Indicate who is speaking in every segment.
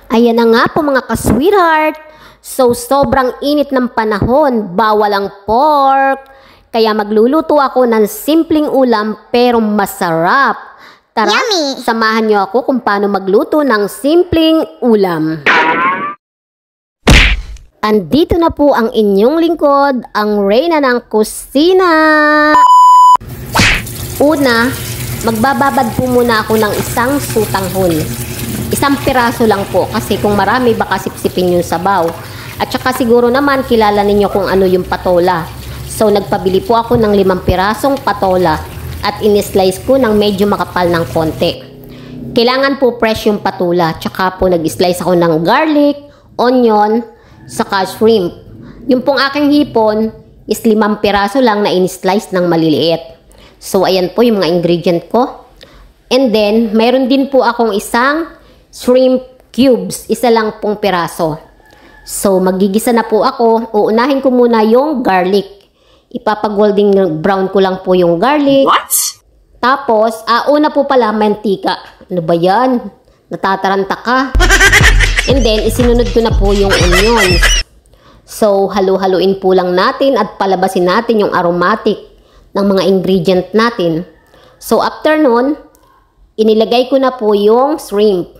Speaker 1: Ayan na nga po mga ka-sweetheart. So, sobrang init ng panahon, bawal ang pork. Kaya magluluto ako ng simpleng ulam pero masarap. Tara,
Speaker 2: Yummy!
Speaker 1: Samahan niyo ako kung paano magluto ng simpleng ulam. Andito na po ang inyong lingkod, ang reyna ng kusina. Una, magbababad po muna ako ng isang sutanghon. Isang piraso lang po kasi kung marami baka sipsipin yung sabaw. At saka siguro naman kilala ninyo kung ano yung patola. So nagpabili po ako ng 5 pirasong patola at in-slice ko ng medyo makapal ng konti. Kailangan po fresh yung patola. Tsaka po nag-slice ako ng garlic, onion, saka shrimp. Yung pong aking hipon is 5 piraso lang na in-slice ng maliliit. So ayan po yung mga ingredient ko. And then mayroon din po akong isang shrimp cubes, isa lang pong piraso. So magigisa na po ako. Uunahin ko muna yung garlic. Ipapag-golden brown ko lang po yung garlic.
Speaker 2: What?
Speaker 1: Tapos, una po pala mantika. Ano ba yan? Natataranta ka. And then, isinunod ko na po yung onions. So, halu-haluin po lang natin at palabasin natin yung aromatic ng mga ingredient natin. So, after nun, inilagay ko na po yung shrimp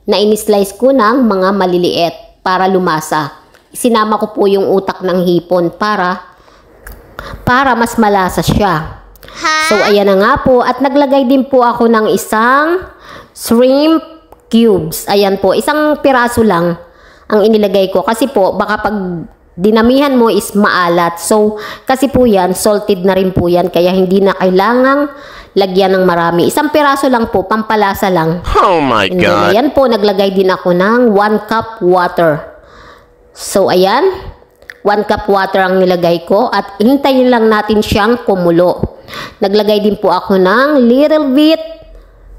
Speaker 1: na in-slice ko ng mga maliliit para lumasa. Sinama ko po yung utak ng hipon para mas malasa siya. So, ayan na nga po. At naglagay din po ako ng isang shrimp cubes. Ayan po. Isang piraso lang ang inilagay ko. Kasi po, baka pag dinamihan mo is maalat. So, kasi po yan, salted na rin po yan. Kaya hindi na kailangang lagyan ng marami. Isang piraso lang po, pampalasa lang.
Speaker 3: Oh my God!
Speaker 1: Ayan po, naglagay din ako ng 1 cup water. So, ayan. 1 cup water ang nilagay ko at hintayin lang natin siyang kumulo. Naglagay din po ako ng little bit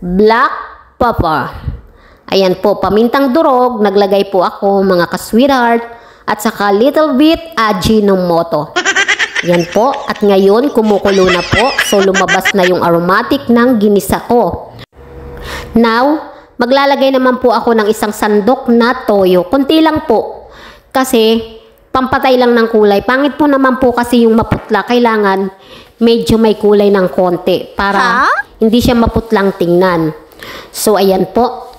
Speaker 1: black pepper. Ayan po, pamintang durog. Naglagay po ako mga ka-sweetheart at saka little bit Ajinomoto. Ayan po. At ngayon, kumukulo na po. So, lumabas na yung aromatic ng ginisa ko. Now, maglalagay naman po ako ng isang sandok na toyo. Kunti lang po. Kasi, pampatay lang ng kulay. Pangit po naman po kasi yung maputla. Kailangan medyo may kulay ng konti para hindi siya maputlang tingnan. So, ayan po.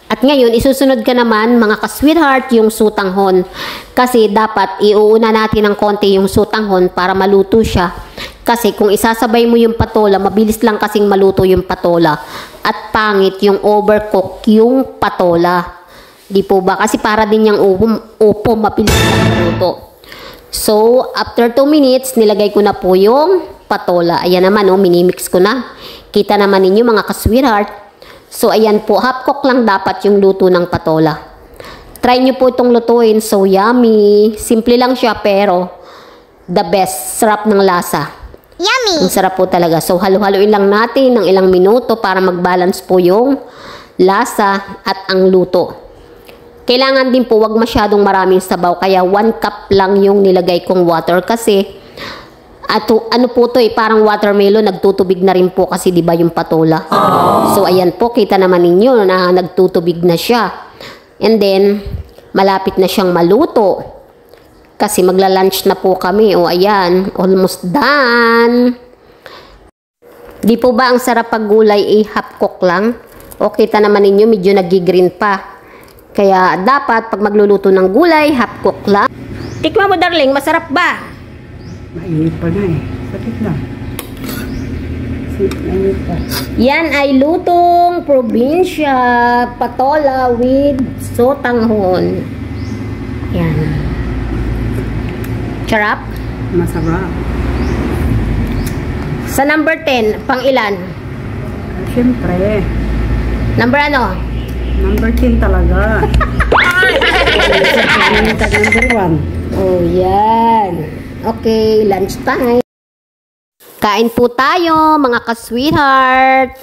Speaker 1: At ngayon, isusunod ka naman mga ka-sweetheart yung sutanghon. Kasi dapat iuuna natin ng konti yung sutanghon para maluto siya. Kasi kung isasabay mo yung patola, mabilis lang kasing maluto yung patola. At pangit yung overcook yung patola. Di po ba? Kasi para din yung upo mabilis lang maluto. So, after 2 minutes, nilagay ko na po yung patola. Ayan naman, minimix ko na. Kita naman ninyo mga ka-sweetheart. So, ayan po, half cook lang dapat yung luto ng patola. Try nyo po itong lutuin. So, yummy. Simple lang siya pero the best. Sarap ng lasa.
Speaker 2: Yummy!
Speaker 1: Ang sarap po talaga. So, halu-haluin lang natin ng ilang minuto para mag-balance po yung lasa at ang luto. Kailangan din po wag masyadong maraming sabaw. Kaya 1 cup lang yung nilagay kong water kasi ano po to parang watermelon, nagtutubig na rin po kasi 'di ba yung patola. So ayan po, kita naman ninyo na nagtutubig na siya. And then malapit na siyang maluto. Kasi magla-lunch na po kami. O ayan, almost done. Di po ba ang sarap pag gulay half cook lang? O kita naman ninyo medyo nagi-green pa. Kaya dapat pag magluluto ng gulay half cook lang. Tikman mo darling, masarap ba?
Speaker 4: Mainit pa na eh. Sakit na. Mainit pa.
Speaker 1: Yan ay lutong probinsya. Patola with sotanghon. Yan. Sarap?
Speaker 4: Masarap.
Speaker 1: Sa number 10, pang ilan?
Speaker 4: Siyempre.
Speaker 1: Number ano?
Speaker 4: Number 10 talaga. Number 1.
Speaker 1: Oh, yan. Okay, lunch time. Kain po tayo, mga ka-sweetheart.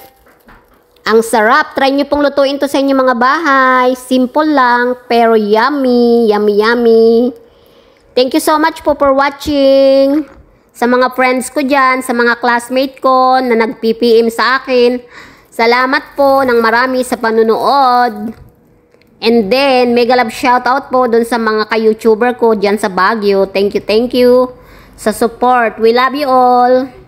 Speaker 1: Ang sarap. Try nyo pong lutuin to sa inyo mga bahay. Simple lang, pero yummy. Yummy, yummy. Thank you so much po for watching. Sa mga friends ko dyan, sa mga classmate ko na nag-PPM sa akin. Salamat po ng marami sa panunood. And then, mega love shoutout po dun sa mga ka-YouTuber ko dyan sa Baguio. Thank you sa support. We love you all.